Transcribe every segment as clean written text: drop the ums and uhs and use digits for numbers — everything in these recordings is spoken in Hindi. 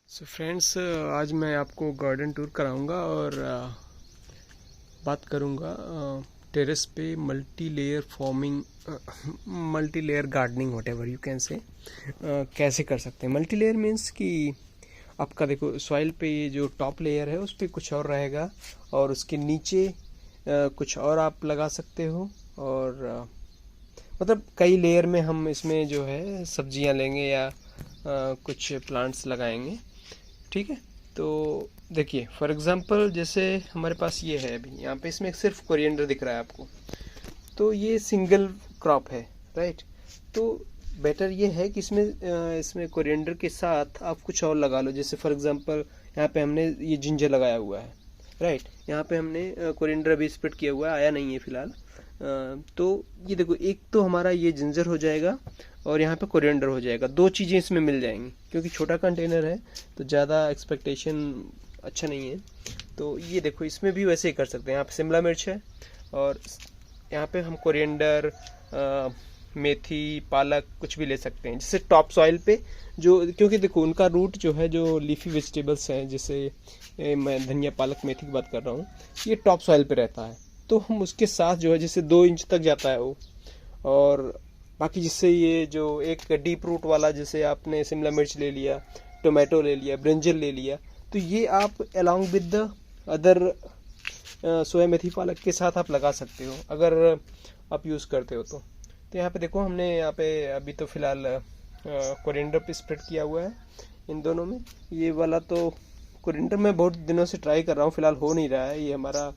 सो फ्रेंड्स, आज मैं आपको गार्डन टूर कराऊंगा और बात करूंगा टेरेस पे multi layer forming, multi layer gardening, what ever you can say, कैसे कर सकते हैं। मल्टी लेयर मीन्स कि आपका देखो सॉइल पे ये जो टॉप लेयर है उस पर कुछ और रहेगा और उसके नीचे कुछ और आप लगा सकते हो। और मतलब कई लेयर में हम इसमें जो है सब्जियां लेंगे या कुछ प्लांट्स लगाएंगे। ठीक है, तो देखिए फॉर एग्जांपल जैसे हमारे पास ये है, अभी यहाँ पे इसमें सिर्फ कोरिएंडर दिख रहा है आपको, तो ये सिंगल क्रॉप है, राइट। तो बेटर ये है कि इसमें कोरिएंडर के साथ आप कुछ और लगा लो। जैसे फॉर एग्जांपल यहाँ पे हमने ये जिंजर लगाया हुआ है, राइट। यहाँ पे हमने कोरिएंडर अभी स्प्रेड किया हुआ है, आया नहीं है फिलहाल। तो ये देखो, एक तो हमारा ये जिंजर हो जाएगा और यहाँ पे कोरिएंडर हो जाएगा, दो चीज़ें इसमें मिल जाएंगी। क्योंकि छोटा कंटेनर है तो ज़्यादा एक्सपेक्टेशन अच्छा नहीं है। तो ये देखो, इसमें भी वैसे ही कर सकते हैं। यहाँ पे शिमला मिर्च है और यहाँ पे हम कोरिएंडर, मेथी, पालक कुछ भी ले सकते हैं, जैसे टॉप सॉइल पे। जो क्योंकि देखो उनका रूट जो है, जो लीफी वेजिटेबल्स हैं, जैसे मैं धनिया, पालक, मेथी की बात कर रहा हूँ, ये टॉप सॉइल पे रहता है। तो हम उसके साथ जो है, जैसे 2 इंच तक जाता है वो। और बाकी जिससे ये जो एक डीप रूट वाला, जैसे आपने शिमला मिर्च ले लिया, टोमेटो ले लिया, ब्रिंजल ले लिया, तो ये आप अलोंग विद द अदर सोया मेथी पालक के साथ आप लगा सकते हो, अगर आप यूज़ करते हो तो यहाँ पे देखो, हमने यहाँ पे अभी तो फिलहाल कोरिएंडर पे स्प्रेड किया हुआ है इन दोनों में। ये वाला तो कोरिएंडर मैं बहुत दिनों से ट्राई कर रहा हूँ, फिलहाल हो नहीं रहा है, ये हमारा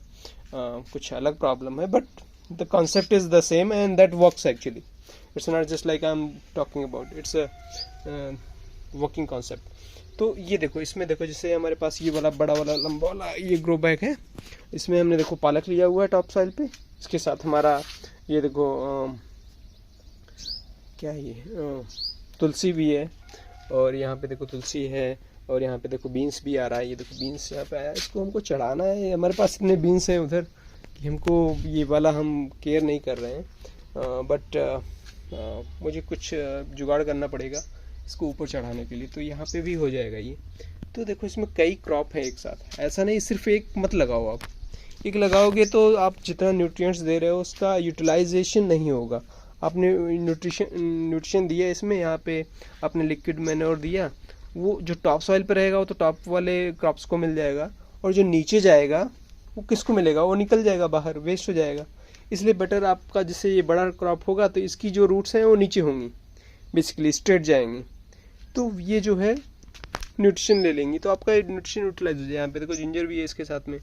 कुछ अलग प्रॉब्लम है। But the concept is the same and that works actually. It's not just like I am talking about, it's a working concept. तो ये देखो, इसमें देखो जैसे हमारे पास ये वाला बड़ा वाला लंबा वाला ये ग्रो बैग है, इसमें हमने देखो पालक लिया हुआ है टॉप सॉइल पे। इसके साथ हमारा ये देखो क्या है ये, तुलसी भी है। और यहाँ पे देखो तुलसी है, और यहाँ पे देखो बीन्स भी आ रहा है। ये देखो बीन्स यहाँ पे आया, इसको हमको चढ़ाना है। हमारे पास इतने बीन्स हैं उधर कि हमको ये वाला हम केयर नहीं कर रहे हैं, बट मुझे कुछ जुगाड़ करना पड़ेगा इसको ऊपर चढ़ाने के लिए। तो यहाँ पे भी हो जाएगा ये। तो देखो, इसमें कई क्रॉप है एक साथ, ऐसा नहीं सिर्फ एक मत लगाओ आप। एक लगाओगे तो आप जितना न्यूट्रिएंट्स दे रहे हो उसका यूटिलाइजेशन नहीं होगा। आपने न्यूट्रिशन दिया इसमें, यहाँ पे आपने लिक्विड मैन्योर दिया, वो जो टॉप सॉइल पे रहेगा वो तो टॉप वाले क्रॉप्स को मिल जाएगा, और जो नीचे जाएगा वो किसको मिलेगा, वो निकल जाएगा बाहर, वेस्ट हो जाएगा। इसलिए बेटर आपका, जैसे ये बड़ा क्रॉप होगा तो इसकी जो रूट्स हैं वो नीचे होंगी, बेसिकली स्ट्रेट जाएंगी, तो ये जो है न्यूट्रिशन ले लेंगी, तो आपका न्यूट्रिशन यूटिलाइज हो जाए। यहाँ पे देखो जिंजर भी है इसके साथ में,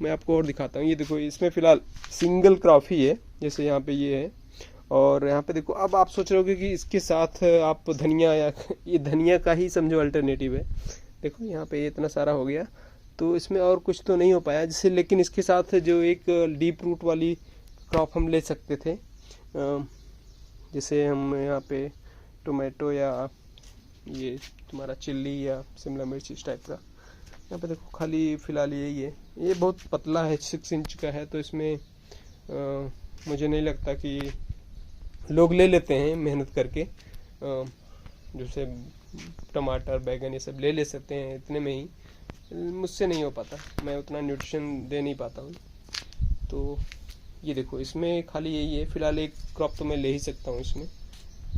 मैं आपको और दिखाता हूँ। ये देखो, इसमें फिलहाल सिंगल क्रॉप ही है, जैसे यहाँ पे ये है। और यहाँ पे देखो, अब आप सोच रहे हो कि इसके साथ आप धनिया, या ये धनिया का ही समझो अल्टरनेटिव है। देखो यहाँ पे ये इतना सारा हो गया, तो इसमें और कुछ तो नहीं हो पाया जैसे, लेकिन इसके साथ जो एक डीप रूट वाली क्रॉप हम ले सकते थे, जैसे हम यहाँ पे टोमेटो या ये तुम्हारा चिल्ली या शिमला मिर्च इस टाइप का। यहाँ पे देखो खाली फिलहाल यही है, ये बहुत पतला है, 6 इंच का है, तो इसमें मुझे नहीं लगता कि लोग ले लेते हैं मेहनत करके। जैसे टमाटर, बैगन ये सब ले सकते हैं इतने में ही, मुझसे नहीं हो पाता, मैं उतना न्यूट्रिशन दे नहीं पाता हूँ। तो ये देखो, इसमें खाली यही है फिलहाल, एक क्रॉप तो मैं ले ही सकता हूँ इसमें।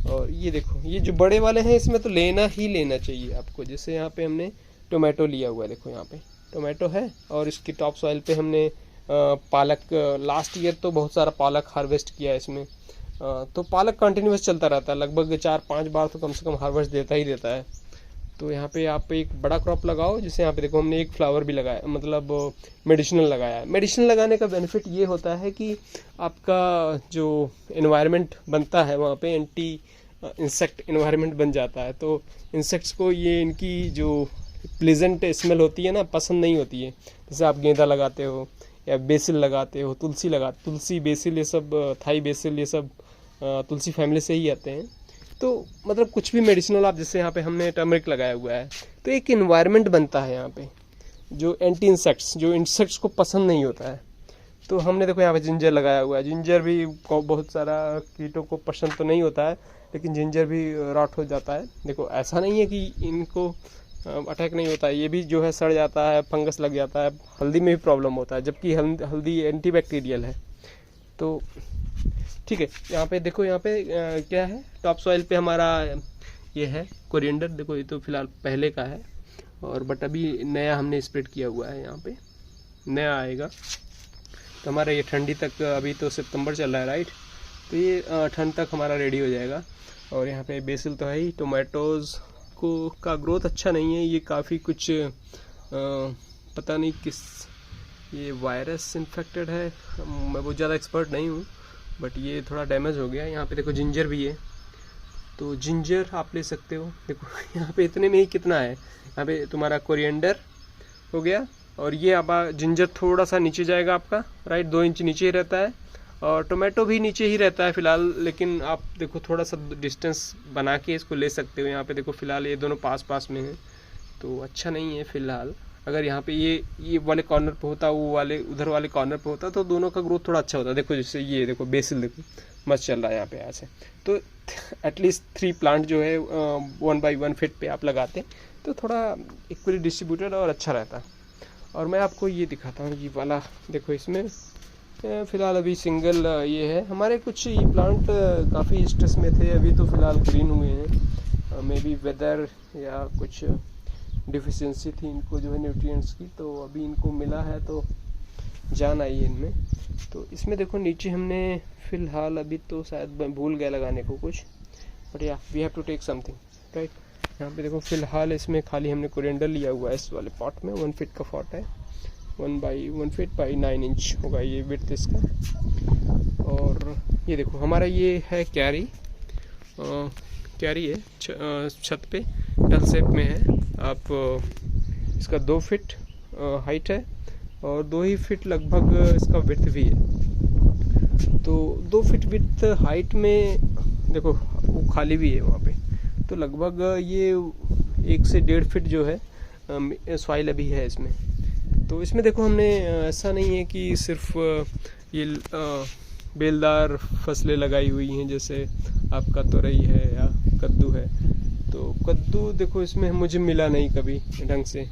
और ये देखो, ये जो बड़े वाले हैं इसमें तो लेना ही लेना चाहिए आपको। जैसे यहाँ पे हमने टोमेटो लिया हुआ है, देखो यहाँ पे टोमेटो है, और इसकी टॉप सॉइल पे हमने पालक, लास्ट ईयर तो बहुत सारा पालक हार्वेस्ट किया है इसमें। तो पालक कंटिन्यूस चलता रहता है, लगभग 4-5 बार तो कम से कम हार्वेस्ट देता ही देता है। तो यहाँ पे आप एक बड़ा क्रॉप लगाओ। जैसे यहाँ पे देखो, हमने एक फ्लावर भी लगाया, मतलब मेडिसिनल लगाया है। मेडिसिनल लगाने का बेनिफिट ये होता है कि आपका जो एनवायरनमेंट बनता है वहाँ पे एंटी इंसेक्ट एनवायरनमेंट बन जाता है। तो इंसेक्ट्स को ये, इनकी जो प्लेजेंट स्मेल होती है ना, पसंद नहीं होती है। जैसे आप गेंदा लगाते हो या बेसिल लगाते हो, तुलसी, बेसिल, ये सब थाई बेसिल, ये सब तुलसी फैमिली से ही आते हैं। तो मतलब कुछ भी मेडिसिनल आप, जैसे यहाँ पे हमने टर्मरिक लगाया हुआ है, तो एक इन्वायरमेंट बनता है यहाँ पे जो एंटी इंसेक्ट्स, जो इंसेक्ट्स को पसंद नहीं होता है। तो हमने देखो यहाँ पे जिंजर लगाया हुआ है, जिंजर भी बहुत सारा कीटों को पसंद तो नहीं होता है, लेकिन जिंजर भी रॉट हो जाता है। देखो ऐसा नहीं है कि इनको अटैक नहीं होता है, ये भी जो है सड़ जाता है, फंगस लग जाता है। हल्दी में भी प्रॉब्लम होता है, जबकि हल्दी एंटीबैक्टीरियल है। तो ठीक है, यहाँ पे देखो, यहाँ पे क्या है, टॉप सॉइल पे हमारा ये है कोरिएंडर। देखो ये तो फिलहाल पहले का है, और बट अभी नया हमने स्प्रेड किया हुआ है, यहाँ पे नया आएगा। तो हमारा ये ठंडी तक, अभी तो सितंबर चल रहा है राइट, तो ये ठंड तक हमारा रेडी हो जाएगा। और यहाँ पे बेसिल तो है ही। टोमेटोज़ को का ग्रोथ अच्छा नहीं है, ये काफ़ी कुछ पता नहीं किस, ये वायरस इन्फेक्टेड है, मैं बहुत ज़्यादा एक्सपर्ट नहीं हूँ, बट ये थोड़ा डैमेज हो गया। यहाँ पे देखो जिंजर भी है, तो जिंजर आप ले सकते हो। देखो यहाँ पे इतने में ही कितना है, यहाँ पे तुम्हारा कोरिएंडर हो गया, और ये अब जिंजर थोड़ा सा नीचे जाएगा आपका राइट, 2 इंच नीचे ही रहता है, और टोमेटो भी नीचे ही रहता है फिलहाल। लेकिन आप देखो थोड़ा सा डिस्टेंस बना के इसको ले सकते हो। यहाँ पे देखो फिलहाल ये दोनों पास पास में हैं, तो अच्छा नहीं है फिलहाल। अगर यहाँ पे ये वाले कॉर्नर पे होता, वो वाले उधर वाले कॉर्नर पे होता, तो दोनों का ग्रोथ थोड़ा अच्छा होता। देखो जैसे ये देखो बेसिल देखो मस्त चल रहा है यहाँ पे आज से। तो एटलीस्ट 3 प्लांट जो है 1 by 1 फीट पे आप लगाते तो थोड़ा इक्वली डिस्ट्रीब्यूटेड और अच्छा रहता। और मैं आपको ये दिखाता हूँ, ये वाला देखो, इसमें फ़िलहाल अभी सिंगल ये है। हमारे कुछ ये प्लांट काफ़ी स्ट्रेस में थे, अभी तो फ़िलहाल ग्रीन हुए हैं। मे बी वेदर या कुछ डिफिशियंसी थी इनको जो है न्यूट्रिएंट्स की, तो अभी इनको मिला है, तो जान आई है इनमें। तो इसमें देखो नीचे हमने फ़िलहाल, अभी तो शायद मैं भूल गया लगाने को कुछ, बट या we have to take something right. यहाँ पे देखो फ़िलहाल इसमें खाली हमने कोरिएंडर लिया हुआ है इस वाले पॉट में। 1 फीट का पॉट है, 1 by 1 फीट बाई 9 इंच होगा ये विड्थ इसका। और ये देखो हमारा ये है क्यारी है, छत पे डल शेप में है। आप इसका 2 फीट हाइट है, और 2 ही फीट लगभग इसका विड्थ भी है। तो 2 फीट विड्थ हाइट में देखो वो खाली भी है वहाँ पे, तो लगभग ये 1 से 1.5 फीट जो है सॉइल अभी है इसमें। तो इसमें देखो हमने ऐसा नहीं है कि सिर्फ ये बेलदार फसलें लगाई हुई हैं, जैसे आपका तोरई है या कद्दू है। तो कद्दू देखो इसमें मुझे मिला नहीं कभी ढंग से,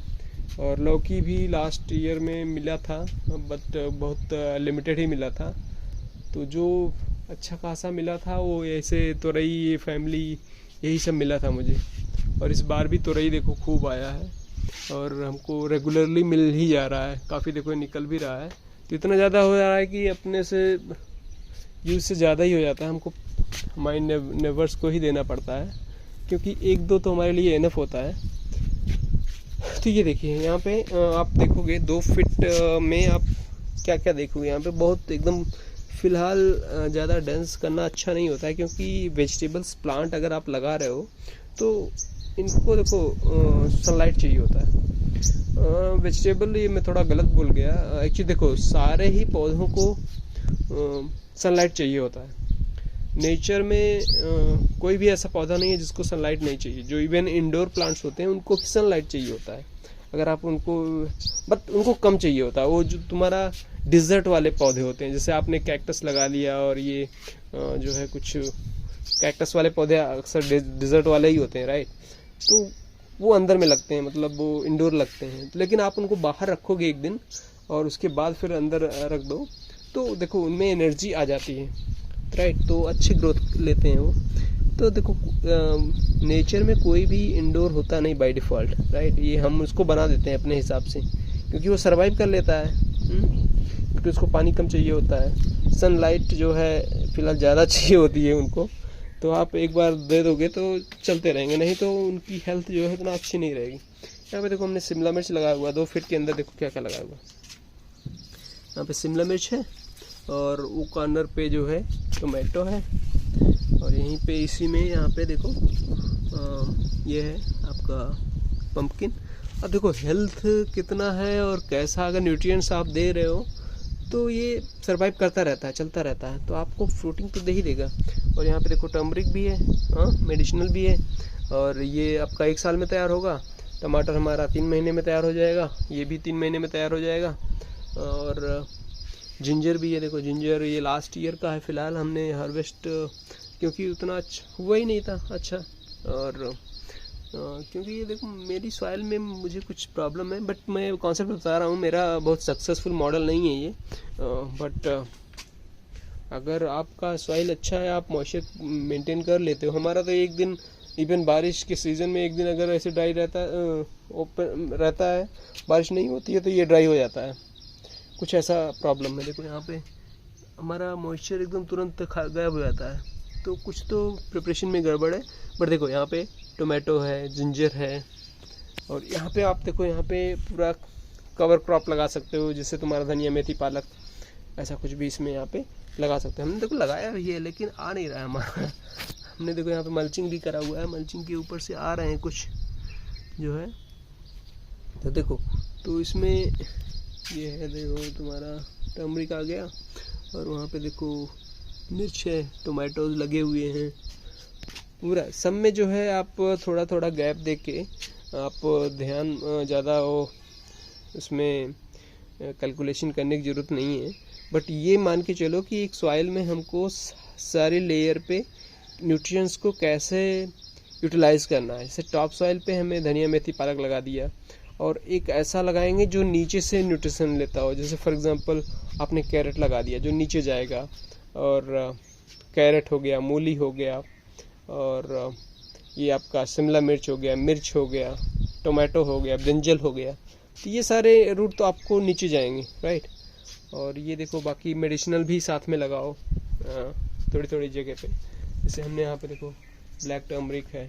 और लौकी भी लास्ट ईयर में मिला था, बट बहुत लिमिटेड ही मिला था। तो जो अच्छा खासा मिला था वो ऐसे तोरई फैमिली यही सब मिला था मुझे। और इस बार भी तोरई देखो खूब आया है, और हमको रेगुलरली मिल ही जा रहा है, काफ़ी देखो निकल भी रहा है। तो इतना ज़्यादा हो जा रहा है कि अपने से यूज़ से ज़्यादा ही हो जाता है, हमको हमारे नेबर्स को ही देना पड़ता है, क्योंकि 1-2 तो हमारे लिए इनफ होता है। तो ये देखिए यहाँ पे आप देखोगे 2 फीट में आप क्या क्या देखोगे, यहाँ पे बहुत एकदम फ़िलहाल ज़्यादा डेंस करना अच्छा नहीं होता है, क्योंकि वेजिटेबल्स प्लांट अगर आप लगा रहे हो तो इनको देखो सनलाइट चाहिए होता है। वेजिटेबल, ये मैं थोड़ा गलत बोल गया, एक्चुअली देखो सारे ही पौधों को सनलाइट चाहिए होता है। नेचर में कोई भी ऐसा पौधा नहीं है जिसको सनलाइट नहीं चाहिए। जो इवन इंडोर प्लांट्स होते हैं उनको भी सनलाइट चाहिए होता है, अगर आप उनको, बट उनको कम चाहिए होता है। वो जो तुम्हारा डिज़र्ट वाले पौधे होते हैं, जैसे आपने कैक्टस लगा लिया, और ये जो है कुछ कैक्टस वाले पौधे अक्सर डिज़र्ट वाले ही होते हैं राइट, तो वो अंदर में लगते हैं, मतलब वो इंडोर लगते हैं। लेकिन आप उनको बाहर रखोगे एक दिन, और उसके बाद फिर अंदर रख दो, तो देखो उनमें एनर्जी आ जाती है राइट, तो अच्छी ग्रोथ लेते हैं वो। तो देखो नेचर में कोई भी इंडोर होता नहीं बाय डिफ़ॉल्ट राइट, ये हम उसको बना देते हैं अपने हिसाब से, क्योंकि वो सर्वाइव कर लेता है, क्योंकि उसको पानी कम चाहिए होता है, सनलाइट जो है फिलहाल ज़्यादा चाहिए होती है उनको। तो आप एक बार दे दोगे तो चलते रहेंगे, नहीं तो उनकी हेल्थ जो है इतना अच्छी नहीं रहेगी। यहाँ पे देखो हमने शिमला मिर्च लगाया हुआ, 2 फीट के अंदर देखो क्या क्या लगाया हुआ। यहाँ पे शिमला मिर्च है, और वो कॉर्नर पे जो है टोमेटो है, और यहीं पे इसी में यहाँ पे देखो ये है आपका पंपकिन। अब देखो हेल्थ कितना है और कैसा, अगर न्यूट्रिएंट्स आप दे रहे हो तो ये सरवाइव करता रहता है, चलता रहता है, तो आपको फ्रूटिंग तो दे ही देगा। और यहाँ पे देखो टर्मरिक भी है, मेडिसिनल भी है, और ये आपका 1 साल में तैयार होगा। टमाटर हमारा 3 महीने में तैयार हो जाएगा, ये भी 3 महीने में तैयार हो जाएगा। और जिंजर भी है, देखो जिंजर ये लास्ट ईयर का है फ़िलहाल, हमने हार्वेस्ट क्योंकि उतना अच्छा हुआ ही नहीं था अच्छा। और क्योंकि ये देखो मेरी सॉइल में मुझे कुछ प्रॉब्लम है, बट मैं कॉन्सेप्ट बता रहा हूँ, मेरा बहुत सक्सेसफुल मॉडल नहीं है ये। बट अगर आपका सॉइल अच्छा है, आप मॉइस्चर मेंटेन कर लेते हो। हमारा तो एक दिन इवन बारिश के सीज़न में एक दिन अगर ऐसे ड्राई रहता है, ओपन रहता है, बारिश नहीं होती है तो ये ड्राई हो जाता है। कुछ ऐसा प्रॉब्लम है। देखो यहाँ पे हमारा मॉइस्चर एकदम तुरंत गायब हो जाता है, तो कुछ तो प्रिपरेशन में गड़बड़ है। बट देखो यहाँ पे टोमेटो है, जिंजर है, और यहाँ पे आप देखो यहाँ पे पूरा कवर क्रॉप लगा सकते हो, जिससे तुम्हारा धनिया, मेथी, पालक ऐसा कुछ भी इसमें यहाँ पे लगा सकते हैं। हमने देखो लगाया भी है लेकिन आ नहीं रहा है हमारा। हमने देखो यहाँ पे मल्चिंग भी करा हुआ है, मल्चिंग के ऊपर से आ रहे हैं कुछ जो है। तो देखो, तो इसमें ये है, देखो तुम्हारा टर्मरिक आ गया, और वहाँ पे देखो मिर्च है, टोमेटोज लगे हुए हैं पूरा। सब में जो है आप थोड़ा थोड़ा गैप दे के आप ध्यान ज़्यादा वो उसमें कैलकुलेशन करने की ज़रूरत नहीं है। बट ये मान के चलो कि एक सॉइल में हमको सारे लेयर पे न्यूट्रिएंट्स को कैसे यूटिलाइज करना है। जैसे टॉप सॉइल पे हमें धनिया, मेथी, पालक लगा दिया, और एक ऐसा लगाएंगे जो नीचे से न्यूट्रिशन लेता हो। जैसे फॉर एग्जांपल आपने कैरेट लगा दिया जो नीचे जाएगा, और कैरेट हो गया, मूली हो गया, और ये आपका शिमला मिर्च हो गया, मिर्च हो गया, टोमेटो हो गया, ब्रिंजल हो गया। तो ये सारे रूट तो आपको नीचे जाएंगे, राइट। और ये देखो बाकी मेडिसिनल भी साथ में लगाओ थोड़ी थोड़ी जगह पे। जैसे हमने यहाँ पे देखो ब्लैक टर्मरिक है,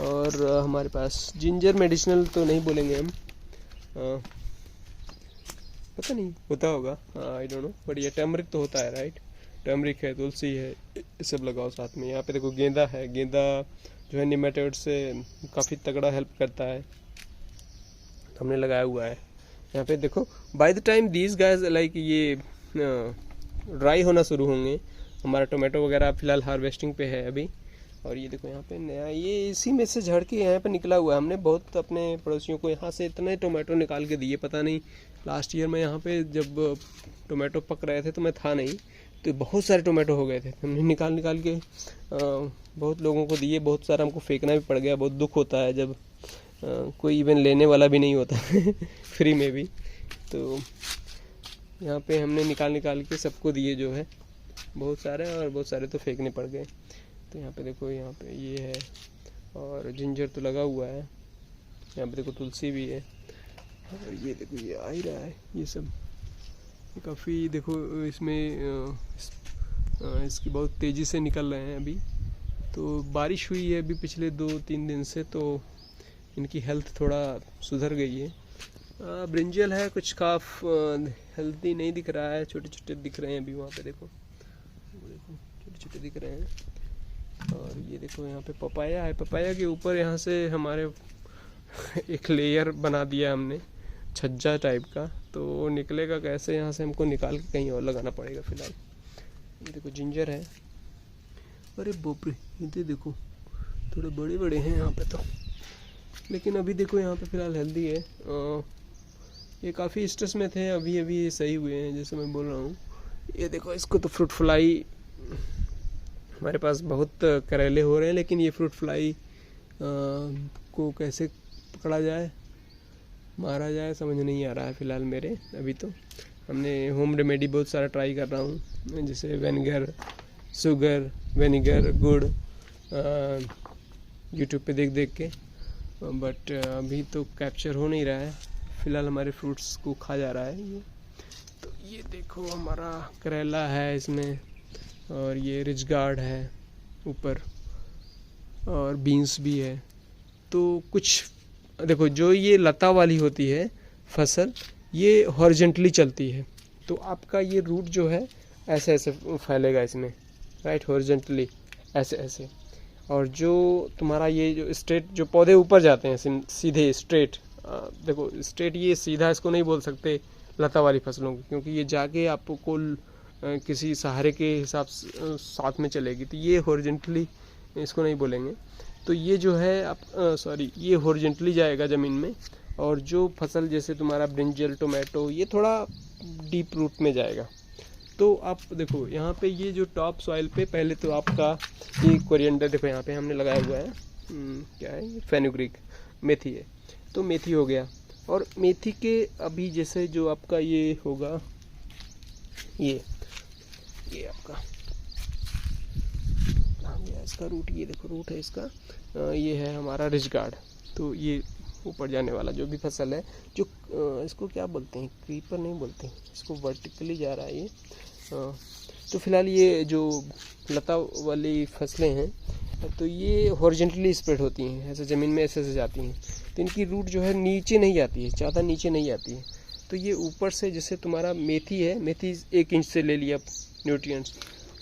और हमारे पास जिंजर मेडिसिनल तो नहीं बोलेंगे हम, पता नहीं होता होगा, आई डोंट नो, बट ये टर्मरिक तो होता है, राइट। टर्मरिक है, तुलसी है, ये सब लगाओ साथ में। यहाँ पे देखो गेंदा है, गेंदा जो है निमेटोड से काफ़ी तगड़ा हेल्प करता है, हमने लगाया हुआ है। यहाँ पे देखो by the time these guys like ये ड्राई होना शुरू होंगे। हमारा टोमेटो वगैरह फिलहाल हार्वेस्टिंग पे है अभी। और ये देखो यहाँ पे नया, ये इसी में से झड़ के यहाँ पे निकला हुआ है। हमने बहुत अपने पड़ोसियों को यहाँ से इतने टोमेटो निकाल के दिए, पता नहीं लास्ट ईयर में यहाँ पे जब टोमेटो पक रहे थे तो मैं था नहीं, तो बहुत सारे टोमेटो हो गए थे। हमने निकाल के बहुत लोगों को दिए, बहुत सारा हमको फेंकना भी पड़ गया। बहुत दुख होता है जब कोई इवन लेने वाला भी नहीं होता फ्री में भी। तो यहाँ पे हमने निकाल के सबको दिए जो है, बहुत सारे, और बहुत सारे तो फेंकने पड़ गए। तो यहाँ पे देखो, यहाँ पे ये है, और जिंजर तो लगा हुआ है। यहाँ पे देखो तुलसी भी है, और ये देखो ये आ ही रहा है। ये सब काफ़ी देखो इसमें इसकी बहुत तेज़ी से निकल रहे हैं अभी। तो बारिश हुई है अभी पिछले 2-3 दिन से, तो इनकी हेल्थ थोड़ा सुधर गई है। ब्रिंजल है, कुछ काफ हेल्दी नहीं दिख रहा है, छोटे छोटे दिख रहे हैं अभी। वहाँ पे देखो छोटे छोटे दिख रहे हैं। और ये देखो यहाँ पे पपाया है, पपाया के ऊपर यहाँ से हमारे एक लेयर बना दिया हमने छज्जा टाइप का, तो वो निकलेगा कैसे, यहाँ से हमको निकाल के कहीं और लगाना पड़ेगा फिलहाल। ये देखो जिंजर है, अरे बाप रे, ये देखो थोड़े बड़े बड़े हैं यहाँ पे तो, लेकिन अभी देखो यहाँ पे फिलहाल हेल्दी है। ये काफ़ी स्ट्रेस में थे, अभी अभी सही हुए हैं जैसे मैं बोल रहा हूँ। ये देखो इसको तो फ्रूट फ्लाई, हमारे पास बहुत करेले हो रहे हैं, लेकिन ये फ्रूट फ्लाई को कैसे पकड़ा जाए, मारा जाए, समझ नहीं आ रहा है फिलहाल मेरे। अभी तो हमने होम रेमेडी बहुत सारा ट्राई कर रहा हूँ, जैसे विनेगर, शुगर, विनेगर, गुड़, यूट्यूब पे देख के, बट अभी तो कैप्चर हो नहीं रहा है। फिलहाल हमारे फ्रूट्स को खा जा रहा है ये। तो ये देखो हमारा करेला है इसमें, और ये रिच गार्ड है ऊपर, और बीन्स भी है। तो कुछ देखो जो ये लता वाली होती है फसल, ये हॉरिजॉन्टली चलती है, तो आपका ये रूट जो है ऐसे ऐसे फैलेगा इसमें, राइट, हॉरिजॉन्टली ऐसे ऐसे। और जो तुम्हारा ये जो स्ट्रेट जो पौधे ऊपर जाते हैं सीधे स्ट्रेट, देखो स्ट्रेट, ये सीधा इसको नहीं बोल सकते लता वाली फसलों को, क्योंकि ये जाके आपको किसी सहारे के हिसाब से साथ में चलेगी, तो ये हॉरिजॉन्टली इसको नहीं बोलेंगे। तो ये जो है आप ये हॉरिजॉन्टली जाएगा ज़मीन में, और जो फसल जैसे तुम्हारा ब्रिंजल, टोमेटो, ये थोड़ा डीप रूट में जाएगा। तो आप देखो यहाँ पे ये जो टॉप सॉइल पे पहले तो आपका ये कोरिएंडर देखो यहाँ पे हमने लगाया हुआ है, क्या है ये, फेनुग्रीक मेथी है। तो मेथी हो गया। और मेथी के अभी जैसे जो आपका ये होगा, ये आपका कहाँ गया इसका रूट, ये देखो रूट है इसका, ये है हमारा रिच गार्ड। तो ये ऊपर जाने वाला जो भी फसल है, जो इसको क्या बोलते हैं, क्रीपर नहीं बोलते, इसको वर्टिकली जा रहा है ये। तो फिलहाल ये जो लता वाली फसलें हैं, तो ये हॉरिजॉन्टली स्प्रेड होती हैं, ऐसे ज़मीन में ऐसे जाती हैं। तो इनकी रूट जो है नीचे नहीं जाती है, ज़्यादा नीचे नहीं जाती है। तो ये ऊपर से, जैसे तुम्हारा मेथी है, मेथी 1 इंच से ले लिया न्यूट्रिएंट्स,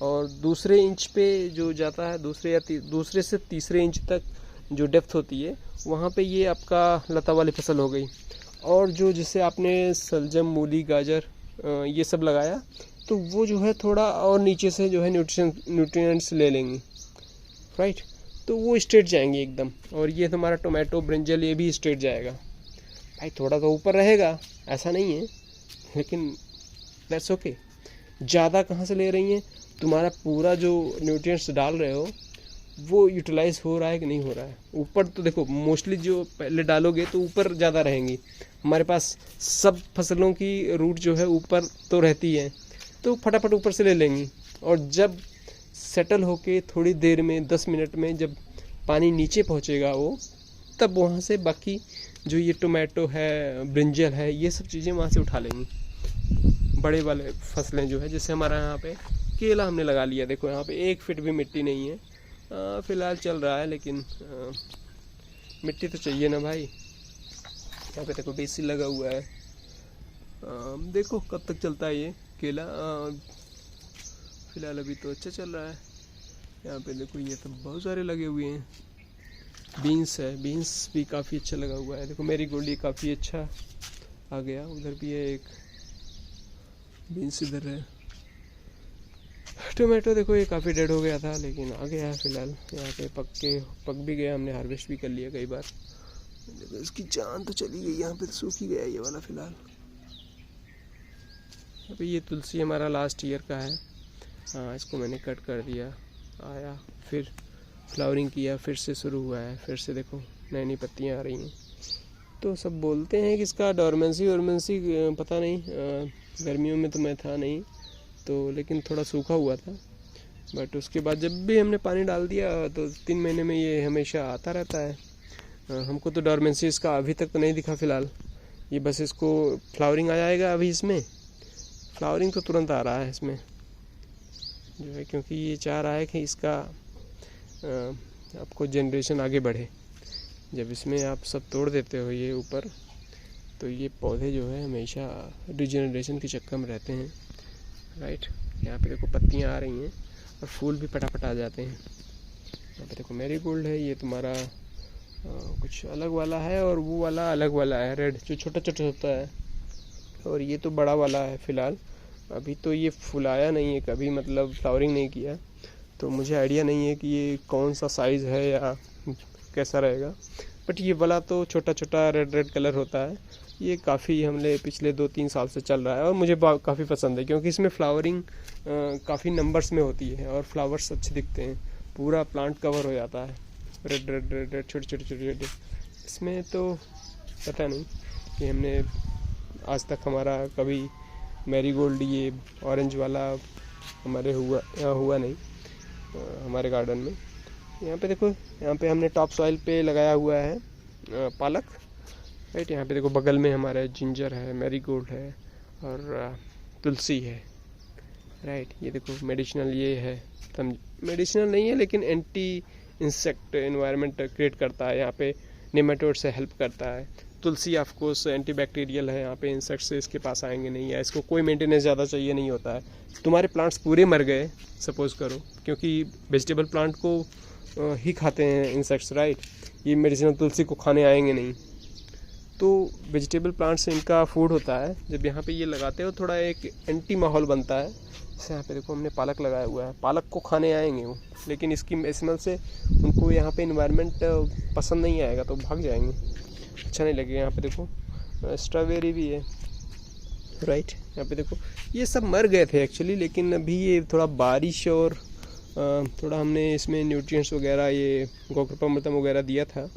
और दूसरे इंच पे जो जाता है, दूसरे से तीसरे इंच तक जो डेप्थ होती है, वहाँ पे ये आपका लता वाली फसल हो गई। और जो जैसे आपने सलजम, मूली, गाजर ये सब लगाया, तो वो जो है थोड़ा और नीचे से जो है न्यूट्रिएंट्स ले लेंगी, राइट। तो वो स्ट्रेट जाएंगे एकदम। और ये तुम्हारा टोमेटो, ब्रिंजल, ये भी स्ट्रेट जाएगा। भाई थोड़ा तो ऊपर रहेगा, ऐसा नहीं है, लेकिन दैट्स ओके। ज़्यादा कहाँ से ले रही हैं, तुम्हारा पूरा जो न्यूट्रिएंट्स डाल रहे हो वो यूटिलाइज हो रहा है कि नहीं हो रहा है। ऊपर तो देखो मोस्टली जो पहले डालोगे तो ऊपर ज़्यादा रहेंगी। हमारे पास सब फसलों की रूट जो है ऊपर तो रहती है, तो फटाफट ऊपर से ले लेंगी। और जब सेटल होके थोड़ी देर में, 10 मिनट में, जब पानी नीचे पहुंचेगा वो, तब वहाँ से बाकी जो ये टोमेटो है, ब्रिंजल है, ये सब चीज़ें वहाँ से उठा लेंगी। बड़े वाले फसलें जो है, जैसे हमारा यहाँ पे केला हमने लगा लिया, देखो यहाँ पे 1 फीट भी मिट्टी नहीं है, फ़िलहाल चल रहा है, लेकिन मिट्टी तो चाहिए ना भाई। यहाँ पे देखो बेसी लगा हुआ है, देखो कब तक चलता है ये केला। फ़िलहाल अभी तो अच्छा चल रहा है। यहाँ पे देखो ये तो बहुत सारे लगे हुए हैं। बीन्स है, बीन्स भी काफ़ी अच्छा लगा हुआ है। देखो मैरीगोल्ड ये काफ़ी अच्छा आ गया, उधर भी है एक बीन्स, इधर है। टोमेटो देखो ये काफ़ी डेड हो गया था, लेकिन आ गया है फ़िलहाल। यहाँ पे पक भी गया, हमने हार्वेस्ट भी कर लिया कई बार। देखो इसकी जान तो चली गई, यहाँ पे तो सूख ही गया ये वाला फ़िलहाल। अभी ये तुलसी हमारा लास्ट ईयर का है, हाँ इसको मैंने कट कर दिया, आया फिर फ्लावरिंग किया, फिर से शुरू हुआ है, फिर से देखो नई नई पत्तियाँ आ रही हैं। तो सब बोलते हैं कि इसका डोरमेंसी पता नहीं, गर्मियों में तो मैं था नहीं तो, लेकिन थोड़ा सूखा हुआ था। बट उसके बाद जब भी हमने पानी डाल दिया तो 3 महीने में ये हमेशा आता रहता है। हमको तो डोरमेंसी इसका अभी तक तो नहीं दिखा फ़िलहाल। ये बस इसको फ्लावरिंग आ जाएगा, अभी इसमें फ्लावरिंग तो तुरंत आ रहा है इसमें जो है, क्योंकि ये चाह रहा है कि इसका आपको जनरेशन आगे बढ़े। जब इसमें आप सब तोड़ देते हो ये ऊपर, तो ये पौधे जो है हमेशा रिजनरेशन के चक्कर में रहते हैं, राइट। यहाँ पे देखो पत्तियाँ आ रही हैं और फूल भी फटाफट आ जाते हैं। यहाँ पे देखो मैरीगोल्ड है, ये तुम्हारा कुछ अलग वाला है, और वो वाला अलग वाला है, रेड जो छोटा छोटा होता है। और ये तो बड़ा वाला है फ़िलहाल। अभी तो ये फुलाया नहीं है कभी, मतलब फ्लावरिंग नहीं किया, तो मुझे आइडिया नहीं है कि ये कौन सा साइज़ है या कैसा रहेगा। बट ये वाला तो छोटा छोटा रेड कलर होता है। ये काफ़ी हमने पिछले 2-3 साल से चल रहा है, और मुझे काफ़ी पसंद है, क्योंकि इसमें फ्लावरिंग काफ़ी नंबर्स में होती है और फ्लावर्स अच्छे दिखते हैं, पूरा प्लांट कवर हो जाता है, रेड रेड रेड रेड छोटे छोटे छोटे छोटे। इसमें तो पता नहीं कि हमने आज तक हमारा कभी मैरीगोल्ड ये ऑरेंज वाला हमारे हुआ नहीं हमारे गार्डन में। यहाँ पे देखो, यहाँ पे हमने टॉप सॉइल पे लगाया हुआ है पालक, राइट। यहाँ पे देखो बगल में हमारा जिंजर है, मैरीगोल्ड है और तुलसी है, राइट। ये देखो मेडिसिनल ये है, मेडिसिनल नहीं है लेकिन एंटी इंसेक्ट एनवायरनमेंट क्रिएट करता है, यहाँ पे नेमाटोड से हेल्प करता है। तुलसी ऑफ कोर्स एंटीबैक्टीरियल है, यहाँ पे इंसेक्ट से इसके पास आएंगे नहीं, या इसको कोई मेंटेनेंस ज़्यादा चाहिए नहीं होता है। तुम्हारे प्लांट्स पूरे मर गए सपोज़ करो, क्योंकि वेजिटेबल प्लांट को ही खाते हैं इंसेक्ट्स, राइट। ये मेडिसिनल तुलसी को खाने आएंगे नहीं, तो वेजिटेबल प्लांट्स इनका फूड होता है। जब यहाँ पे ये लगाते हो थोड़ा एक एंटी माहौल बनता है। जैसे यहाँ पे देखो हमने पालक लगाया हुआ है, पालक को खाने आएंगे वो, लेकिन इसकी स्मेल से उनको यहाँ पे इन्वायरमेंट पसंद नहीं आएगा, तो भाग जाएंगे, अच्छा नहीं लगेगा। यहाँ पे देखो स्ट्रॉबेरी भी है, राइट। यहाँ पे देखो ये सब मर गए थे एक्चुअली, लेकिन अभी ये थोड़ा बारिश और थोड़ा हमने इसमें न्यूट्रिएंट्स वगैरह ये गोकृपामृतम वगैरह दिया था,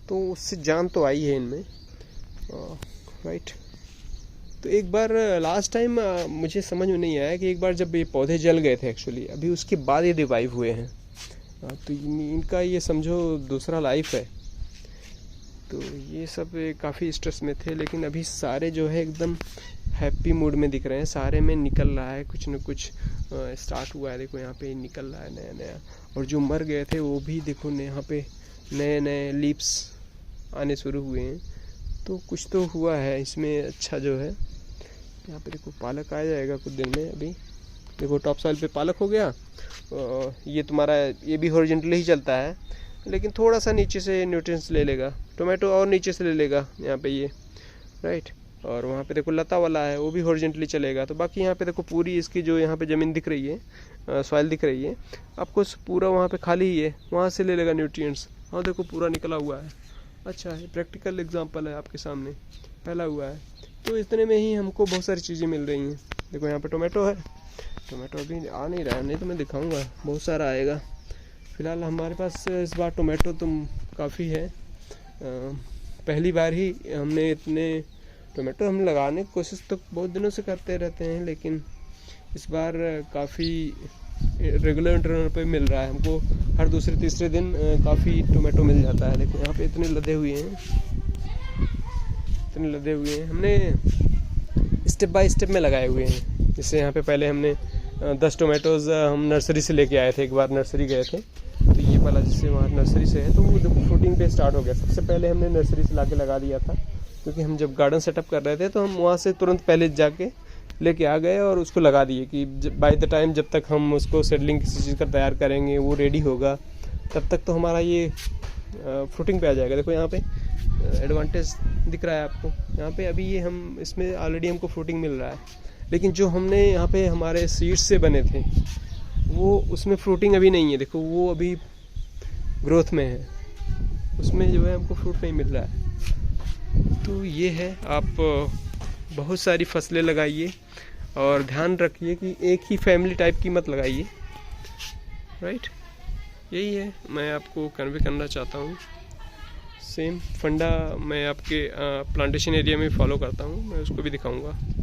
तो उससे जान तो आई है इनमें, राइट। तो एक बार लास्ट टाइम मुझे समझ में नहीं आया कि एक बार जब ये पौधे जल गए थे एक्चुअली, अभी उसके बाद ये रिवाइव हुए हैं। तो इनका ये समझो दूसरा लाइफ है। तो ये सब काफ़ी स्ट्रेस में थे, लेकिन अभी सारे जो है एकदम हैप्पी मूड में दिख रहे हैं। सारे में निकल रहा है कुछ न कुछ, स्टार्ट हुआ है। देखो यहाँ पे निकल रहा है नया नया, और जो मर गए थे वो भी देखो यहाँ पे नए नए लीव्स आने शुरू हुए हैं। तो कुछ तो हुआ है इसमें अच्छा जो है। यहाँ पे देखो पालक आ जाएगा कुछ दिन में। अभी देखो टॉप सॉइल पे पालक हो गया। ये तुम्हारा ये भी हॉरिजॉन्टली ही चलता है, लेकिन थोड़ा सा नीचे से न्यूट्रिएंट्स ले लेगा। टोमेटो और नीचे से ले लेगा यहाँ पे ये, राइट। और वहाँ पे देखो लता वाला है, वो भी हॉरिजॉन्टली चलेगा। तो बाकी यहाँ पे देखो पूरी इसकी जो यहाँ पे ज़मीन दिख रही है, सॉइल दिख रही है आपको, पूरा वहाँ पे खाली ही है, वहाँ से ले लेगा न्यूट्रिएंट्स। और देखो पूरा निकला हुआ है। अच्छा है, प्रैक्टिकल एग्जांपल है आपके सामने, फैला हुआ है। तो इतने में ही हमको बहुत सारी चीज़ें मिल रही हैं। देखो यहाँ पे टोमेटो है, टोमेटो अभी आ नहीं रहा है, नहीं तो मैं दिखाऊंगा, बहुत सारा आएगा। फ़िलहाल हमारे पास इस बार टोमेटो तो काफ़ी है। पहली बार ही हमने इतने टोमेटो हम लगाने की कोशिश तो बहुत दिनों से करते रहते हैं, लेकिन इस बार काफ़ी रेगुलर इंटरवल पे मिल रहा है हमको। हर दूसरे तीसरे दिन काफ़ी टोमेटो मिल जाता है। देखो यहाँ पे इतने लदे हुए हैं, इतने लदे हुए हैं। हमने स्टेप बाय स्टेप में लगाए हुए हैं। जैसे यहाँ पे पहले हमने 10 टोमेटोज़ हम नर्सरी से लेके आए थे। एक बार नर्सरी गए थे, तो ये वाला जिससे वहाँ नर्सरी से है, तो वो देखो फ्रूटिंग पे स्टार्ट हो गया। सबसे पहले हमने नर्सरी से लाके लगा दिया था, क्योंकि हम जब गार्डन सेटअप कर रहे थे तो हम वहाँ से तुरंत पहले जाके लेके आ गए और उसको लगा दिए कि बाय द टाइम जब तक हम उसको सेडलिंग किसी चीज़ का तैयार करेंगे, वो रेडी होगा, तब तक तो हमारा ये फ्रूटिंग पे आ जाएगा। देखो यहाँ पे एडवांटेज दिख रहा है आपको। यहाँ पे अभी ये हम इसमें ऑलरेडी हमको फ्रूटिंग मिल रहा है, लेकिन जो हमने यहाँ पे हमारे सीड्स से बने थे वो उसमें फ्रूटिंग अभी नहीं है। देखो वो अभी ग्रोथ में है, उसमें जो है हमको फ्रूट नहीं मिल रहा है। तो ये है, आप बहुत सारी फसलें लगाइए और ध्यान रखिए कि एक ही फैमिली टाइप की मत लगाइए, राइट। यही है मैं आपको कन्वे करना चाहता हूँ। सेम फंडा मैं आपके प्लांटेशन एरिया में फॉलो करता हूँ, मैं उसको भी दिखाऊंगा।